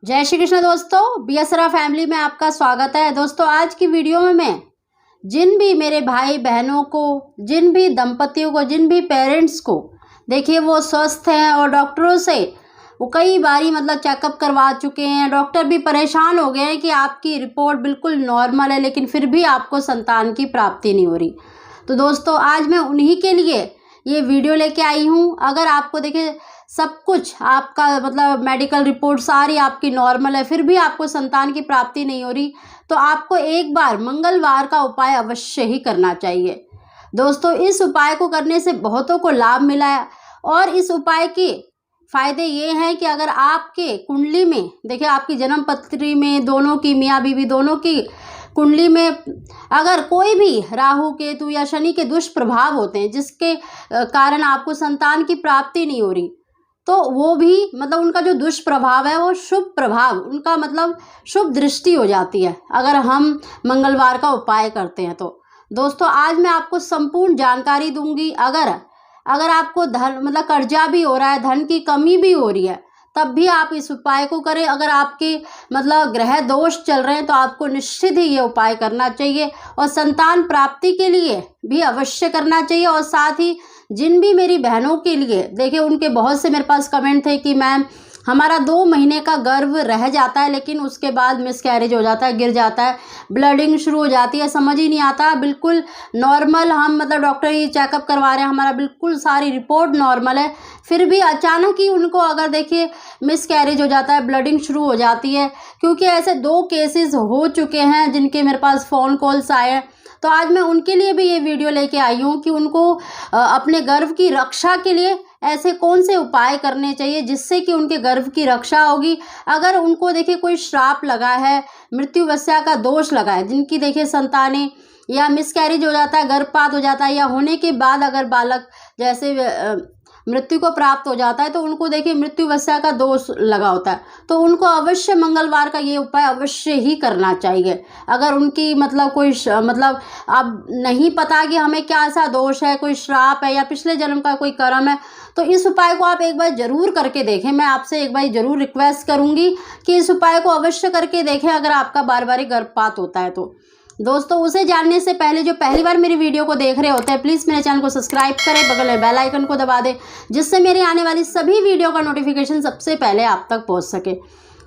जय श्री कृष्ण दोस्तों, बीएसरा फैमिली में आपका स्वागत है। दोस्तों आज की वीडियो में मैं जिन भी मेरे भाई बहनों को, जिन भी दंपतियों को, जिन भी पेरेंट्स को देखिए वो स्वस्थ हैं और डॉक्टरों से वो कई बारी चेकअप करवा चुके हैं, डॉक्टर भी परेशान हो गए हैं कि आपकी रिपोर्ट बिल्कुल नॉर्मल है लेकिन फिर भी आपको संतान की प्राप्ति नहीं हो रही। तो दोस्तों आज मैं उन्हीं के लिए ये वीडियो लेके आई हूँ। अगर आपको देखिए सब कुछ आपका मेडिकल रिपोर्ट सारी आपकी नॉर्मल है फिर भी आपको संतान की प्राप्ति नहीं हो रही, तो आपको एक बार मंगलवार का उपाय अवश्य ही करना चाहिए। दोस्तों इस उपाय को करने से बहुतों को लाभ मिला है और इस उपाय के फायदे ये हैं कि अगर आपके कुंडली में देखिए आपकी जन्म पत्री में दोनों की, मियाँ बीवी दोनों की कुंडली में अगर कोई भी राहु केतु या शनि के दुष्प्रभाव होते हैं जिसके कारण आपको संतान की प्राप्ति नहीं हो रही, तो वो भी उनका जो दुष्प्रभाव है वो शुभ प्रभाव, उनका शुभ दृष्टि हो जाती है अगर हम मंगलवार का उपाय करते हैं। तो दोस्तों आज मैं आपको संपूर्ण जानकारी दूंगी। अगर आपको धन कर्जा भी हो रहा है, धन की कमी भी हो रही है, तब भी आप इस उपाय को करें। अगर आपके ग्रह दोष चल रहे हैं तो आपको निश्चित ही ये उपाय करना चाहिए और संतान प्राप्ति के लिए भी अवश्य करना चाहिए। और साथ ही जिन भी मेरी बहनों के लिए देखिए उनके बहुत से मेरे पास कमेंट थे कि मैम हमारा 2 महीने का गर्भ रह जाता है लेकिन उसके बाद मिसकैरेज हो जाता है, गिर जाता है, ब्लडिंग शुरू हो जाती है, समझ ही नहीं आता, बिल्कुल नॉर्मल हम डॉक्टर ही चेकअप करवा रहे हैं, हमारा बिल्कुल सारी रिपोर्ट नॉर्मल है, फिर भी अचानक ही उनको अगर देखिए मिसकैरेज हो जाता है, ब्लडिंग शुरू हो जाती है। क्योंकि ऐसे 2 केसेस हो चुके हैं जिनके मेरे पास फ़ोन कॉल्स आए हैं। तो आज मैं उनके लिए भी ये वीडियो लेके आई हूँ कि उनको अपने गर्भ की रक्षा के लिए ऐसे कौन से उपाय करने चाहिए जिससे कि उनके गर्भ की रक्षा होगी। अगर उनको देखिए कोई श्राप लगा है, मृत्युवस्या का दोष लगा है, जिनकी देखिए संतानें या मिसकैरेज हो जाता है, गर्भपात हो जाता है, या होने के बाद अगर बालक जैसे मृत्यु को प्राप्त हो जाता है तो उनको देखिए मृत्युवस्या का दोष लगा होता है, तो उनको अवश्य मंगलवार का ये उपाय अवश्य ही करना चाहिए। अगर उनकी कोई अब नहीं पता कि हमें क्या ऐसा दोष है, कोई श्राप है या पिछले जन्म का कोई कर्म है, तो इस उपाय को आप एक बार ज़रूर करके देखें। मैं आपसे एक बार ज़रूर रिक्वेस्ट करूँगी कि इस उपाय को अवश्य करके देखें अगर आपका बार बार गर्भपात होता है तो। दोस्तों उसे जानने से पहले जो पहली बार मेरी वीडियो को देख रहे होते हैं प्लीज़ मेरे चैनल को सब्सक्राइब करें, बगल में बेल आइकन को दबा दें जिससे मेरी आने वाली सभी वीडियो का नोटिफिकेशन सबसे पहले आप तक पहुंच सके।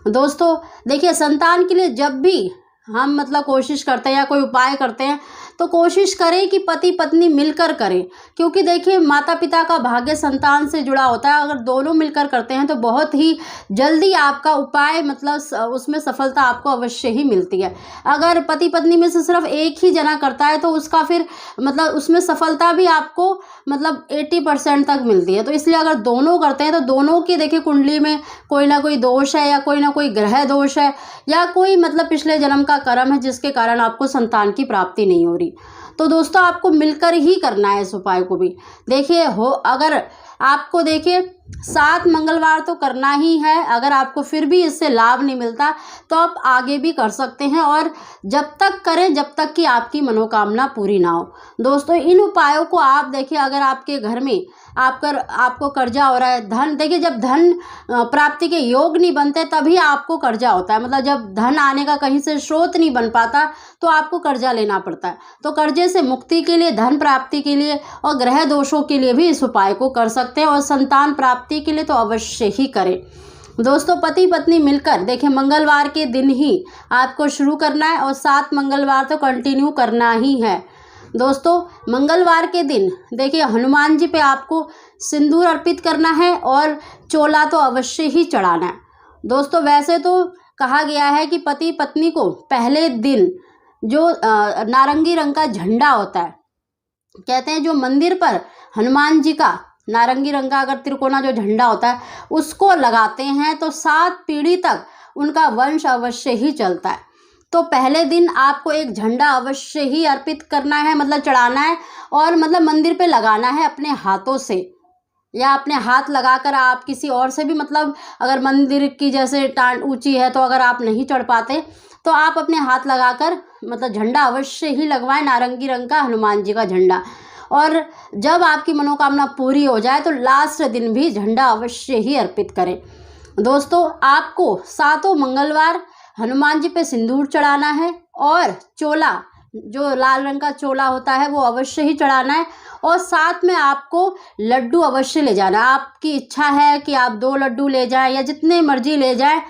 दोस्तों देखिए संतान के लिए जब भी हम कोशिश करते हैं या कोई उपाय करते हैं तो कोशिश करें कि पति पत्नी मिलकर करें, क्योंकि देखिए माता पिता का भाग्य संतान से जुड़ा होता है। अगर दोनों मिलकर करते हैं तो बहुत ही जल्दी आपका उपाय उसमें सफलता आपको अवश्य ही मिलती है। अगर पति पत्नी में से सिर्फ एक ही जना करता है तो उसका फिर उसमें सफलता भी आपको 80% तक मिलती है। तो इसलिए अगर दोनों करते हैं तो दोनों की देखिए कुंडली में कोई ना कोई दोष है या कोई ना कोई ग्रह दोष है या कोई पिछले जन्म का कर्म है जिसके कारण आपको संतान की प्राप्ति नहीं हो रही। तो दोस्तों आपको मिलकर ही करना है इस उपाय को भी। देखिए अगर आपको देखिए 7 मंगलवार तो करना ही है, अगर आपको फिर भी इससे लाभ नहीं मिलता तो आप आगे भी कर सकते हैं और जब तक करें जब तक कि आपकी मनोकामना पूरी ना हो। दोस्तों इन उपायों को आप देखिए अगर आपके घर में आपको कर्जा हो रहा है, धन देखिए जब धन प्राप्ति के योग नहीं बनते तभी आपको कर्जा होता है, जब धन आने का कहीं से स्रोत नहीं बन पाता तो आपको कर्जा लेना पड़ता है। तो कर्जे से मुक्ति के लिए, धन प्राप्ति के लिए और ग्रह दोषों के लिए भी इस उपाय को कर सकते हैं और संतान प्राप्ति के लिए तो अवश्य ही करें। दोस्तों पति पत्नी मिलकर देखिए मंगलवार के दिन ही आपको शुरू करना है और 7 मंगलवार तो कंटिन्यू करना ही है। दोस्तों मंगलवार के दिन देखिए हनुमान जी पे आपको सिंदूर अर्पित करना है और चोला तो अवश्य ही चढ़ाना है। दोस्तों वैसे तो कहा गया है कि पति पत्नी को पहले दिन जो नारंगी रंग का झंडा होता है, कहते हैं जो मंदिर पर हनुमान जी का नारंगी रंग का अगर त्रिकोणा जो झंडा होता है उसको लगाते हैं तो 7 पीढ़ी तक उनका वंश अवश्य ही चलता है। तो पहले दिन आपको एक झंडा अवश्य ही अर्पित करना है, चढ़ाना है और मंदिर पे लगाना है अपने हाथों से, या अपने हाथ लगाकर आप किसी और से भी अगर मंदिर की जैसे टांड ऊंची है तो अगर आप नहीं चढ़ पाते तो आप अपने हाथ लगाकर झंडा अवश्य ही लगवाएं, नारंगी रंग का हनुमान जी का झंडा। और जब आपकी मनोकामना पूरी हो जाए तो लास्ट दिन भी झंडा अवश्य ही अर्पित करें। दोस्तों आपको सातों मंगलवार हनुमान जी पे सिंदूर चढ़ाना है और चोला, जो लाल रंग का चोला होता है वो अवश्य ही चढ़ाना है, और साथ में आपको लड्डू अवश्य ले जाना है। आपकी इच्छा है कि आप 2 लड्डू ले जाएं या जितने मर्जी ले जाएं,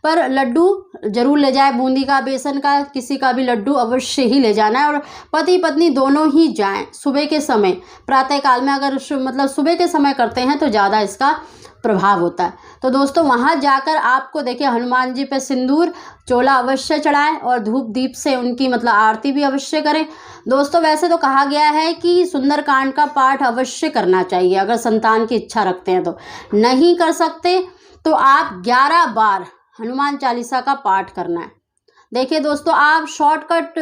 पर लड्डू जरूर ले जाए, बूंदी का, बेसन का, किसी का भी लड्डू अवश्य ही ले जाना है। और पति पत्नी दोनों ही जाएं सुबह के समय, प्रातः काल में अगर मतलब सुबह के समय करते हैं तो ज़्यादा इसका प्रभाव होता है। तो दोस्तों वहाँ जाकर आपको देखिए हनुमान जी पे सिंदूर चोला अवश्य चढ़ाएं और धूप दीप से उनकी मतलब आरती भी अवश्य करें। दोस्तों वैसे तो कहा गया है कि सुंदरकांड का पाठ अवश्य करना चाहिए अगर संतान की इच्छा रखते हैं। तो नहीं कर सकते तो आप 11 बार हनुमान चालीसा का पाठ करना है। देखिए दोस्तों, आप शॉर्टकट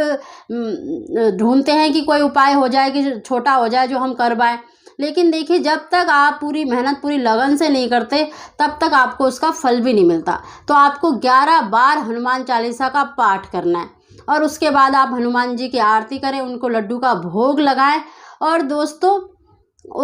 ढूंढते हैं कि कोई उपाय हो जाए कि छोटा हो जाए जो हम कर पाएँ, लेकिन देखिए जब तक आप पूरी मेहनत पूरी लगन से नहीं करते तब तक आपको उसका फल भी नहीं मिलता। तो आपको 11 बार हनुमान चालीसा का पाठ करना है और उसके बाद आप हनुमान जी की आरती करें, उनको लड्डू का भोग लगाएं। और दोस्तों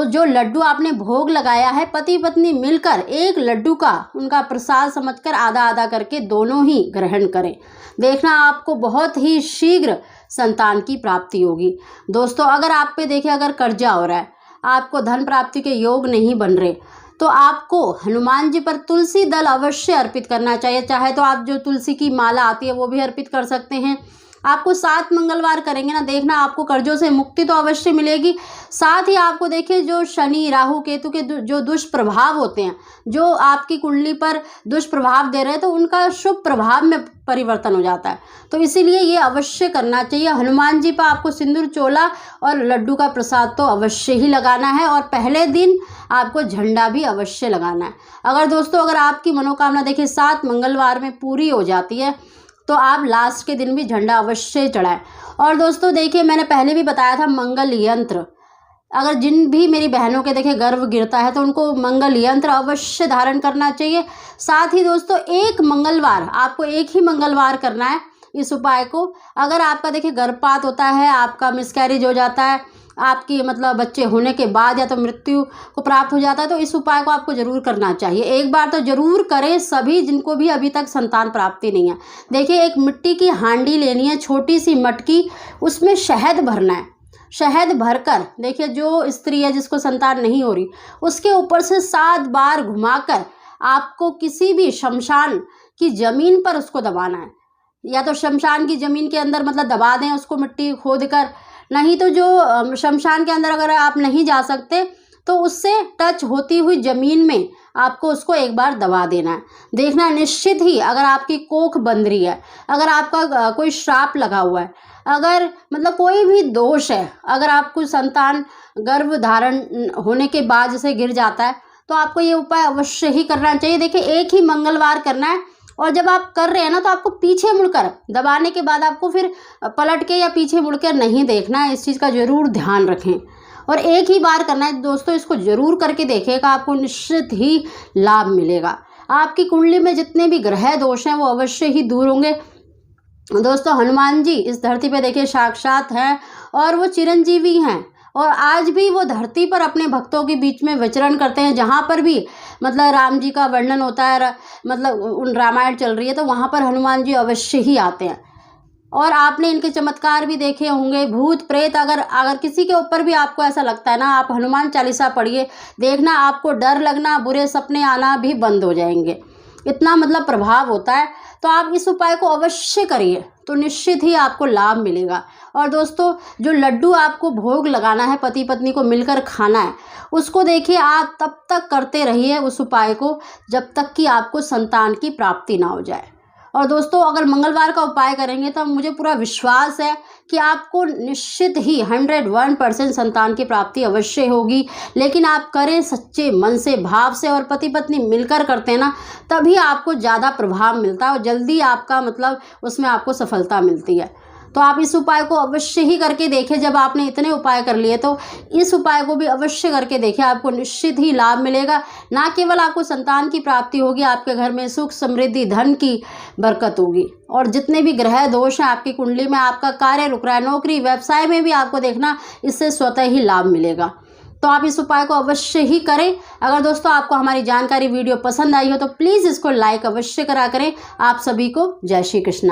जो लड्डू आपने भोग लगाया है पति पत्नी मिलकर एक लड्डू का उनका प्रसाद समझकर आधा आधा करके दोनों ही ग्रहण करें। देखना आपको बहुत ही शीघ्र संतान की प्राप्ति होगी। दोस्तों अगर आप पे देखिए अगर कर्जा हो रहा है, आपको धन प्राप्ति के योग नहीं बन रहे, तो आपको हनुमान जी पर तुलसी दल अवश्य अर्पित करना चाहिए। चाहे तो आप जो तुलसी की माला आती है वो भी अर्पित कर सकते हैं। आपको 7 मंगलवार करेंगे ना, देखना आपको कर्जों से मुक्ति तो अवश्य मिलेगी। साथ ही आपको देखिए जो शनि राहु केतु के जो दुष्प्रभाव होते हैं, जो आपकी कुंडली पर दुष्प्रभाव दे रहे हैं, तो उनका शुभ प्रभाव में परिवर्तन हो जाता है। तो इसीलिए ये अवश्य करना चाहिए। हनुमान जी पर आपको सिंदूर चोला और लड्डू का प्रसाद तो अवश्य ही लगाना है और पहले दिन आपको झंडा भी अवश्य लगाना है। अगर दोस्तों अगर आपकी मनोकामना देखिए 7 मंगलवार में पूरी हो जाती है तो आप लास्ट के दिन भी झंडा अवश्य चढ़ाएं। और दोस्तों देखिए मैंने पहले भी बताया था मंगल यंत्र, अगर जिन भी मेरी बहनों के देखिए गर्भ गिरता है तो उनको मंगल यंत्र अवश्य धारण करना चाहिए। साथ ही दोस्तों एक मंगलवार, आपको एक ही मंगलवार करना है इस उपाय को। अगर आपका देखिए गर्भपात होता है, आपका मिसकैरेज हो जाता है, आपकी मतलब बच्चे होने के बाद या तो मृत्यु को प्राप्त हो जाता है, तो इस उपाय को आपको जरूर करना चाहिए। एक बार तो जरूर करें सभी जिनको भी अभी तक संतान प्राप्ति नहीं है। देखिए एक मिट्टी की हांडी लेनी है, छोटी सी मटकी, उसमें शहद भरना है। शहद भरकर देखिए जो स्त्री है जिसको संतान नहीं हो रही, उसके ऊपर से 7 बार घुमाकर आपको किसी भी शमशान की जमीन पर उसको दबाना है। या तो शमशान की जमीन के अंदर मतलब दबा दें उसको मिट्टी खोद कर, नहीं तो जो शमशान के अंदर अगर आप नहीं जा सकते तो उससे टच होती हुई ज़मीन में आपको उसको एक बार दबा देना है। देखना निश्चित ही अगर आपकी कोख बंध रही है, अगर आपका कोई श्राप लगा हुआ है, अगर मतलब कोई भी दोष है, अगर आपको संतान गर्भ धारण होने के बाद जैसे गिर जाता है, तो आपको ये उपाय अवश्य ही करना चाहिए। देखिए एक ही मंगलवार करना है और जब आप कर रहे हैं ना तो आपको पीछे मुड़कर दबाने के बाद आपको फिर पलट के या पीछे मुड़कर नहीं देखना है। इस चीज़ का ज़रूर ध्यान रखें और एक ही बार करना है। दोस्तों इसको ज़रूर करके देखिएगा, आपको निश्चित ही लाभ मिलेगा। आपकी कुंडली में जितने भी ग्रह दोष हैं वो अवश्य ही दूर होंगे। दोस्तों हनुमान जी इस धरती पे देखिए साक्षात हैं और वो चिरंजीवी हैं और आज भी वो धरती पर अपने भक्तों के बीच में विचरण करते हैं। जहाँ पर भी मतलब राम जी का वर्णन होता है, मतलब उन रामायण चल रही है, तो वहाँ पर हनुमान जी अवश्य ही आते हैं और आपने इनके चमत्कार भी देखे होंगे। भूत प्रेत अगर किसी के ऊपर भी आपको ऐसा लगता है ना, आप हनुमान चालीसा पढ़िए, देखना आपको डर लगना, बुरे सपने आना भी बंद हो जाएंगे। इतना मतलब प्रभाव होता है। तो आप इस उपाय को अवश्य करिए तो निश्चित ही आपको लाभ मिलेगा। और दोस्तों जो लड्डू आपको भोग लगाना है, पति पत्नी को मिलकर खाना है, उसको देखिए आप तब तक करते रहिए उस उपाय को जब तक कि आपको संतान की प्राप्ति ना हो जाए। और दोस्तों अगर मंगलवार का उपाय करेंगे तो मुझे पूरा विश्वास है कि आपको निश्चित ही 101% संतान की प्राप्ति अवश्य होगी। लेकिन आप करें सच्चे मन से, भाव से, और पति पत्नी मिलकर करते हैं ना, तभी आपको ज़्यादा प्रभाव मिलता है और जल्दी आपका मतलब उसमें आपको सफलता मिलती है। तो आप इस उपाय को अवश्य ही करके देखें। जब आपने इतने उपाय कर लिए तो इस उपाय को भी अवश्य करके देखें, आपको निश्चित ही लाभ मिलेगा। ना केवल आपको संतान की प्राप्ति होगी, आपके घर में सुख समृद्धि धन की बरकत होगी। और जितने भी ग्रह दोष हैं आपकी कुंडली में, आपका कार्य रुक रहा है, नौकरी व्यवसाय में भी आपको देखना इससे स्वतः ही लाभ मिलेगा। तो आप इस उपाय को अवश्य ही करें। अगर दोस्तों आपको हमारी जानकारी वीडियो पसंद आई हो तो प्लीज़ इसको लाइक अवश्य करा करें। आप सभी को जय श्री कृष्ण।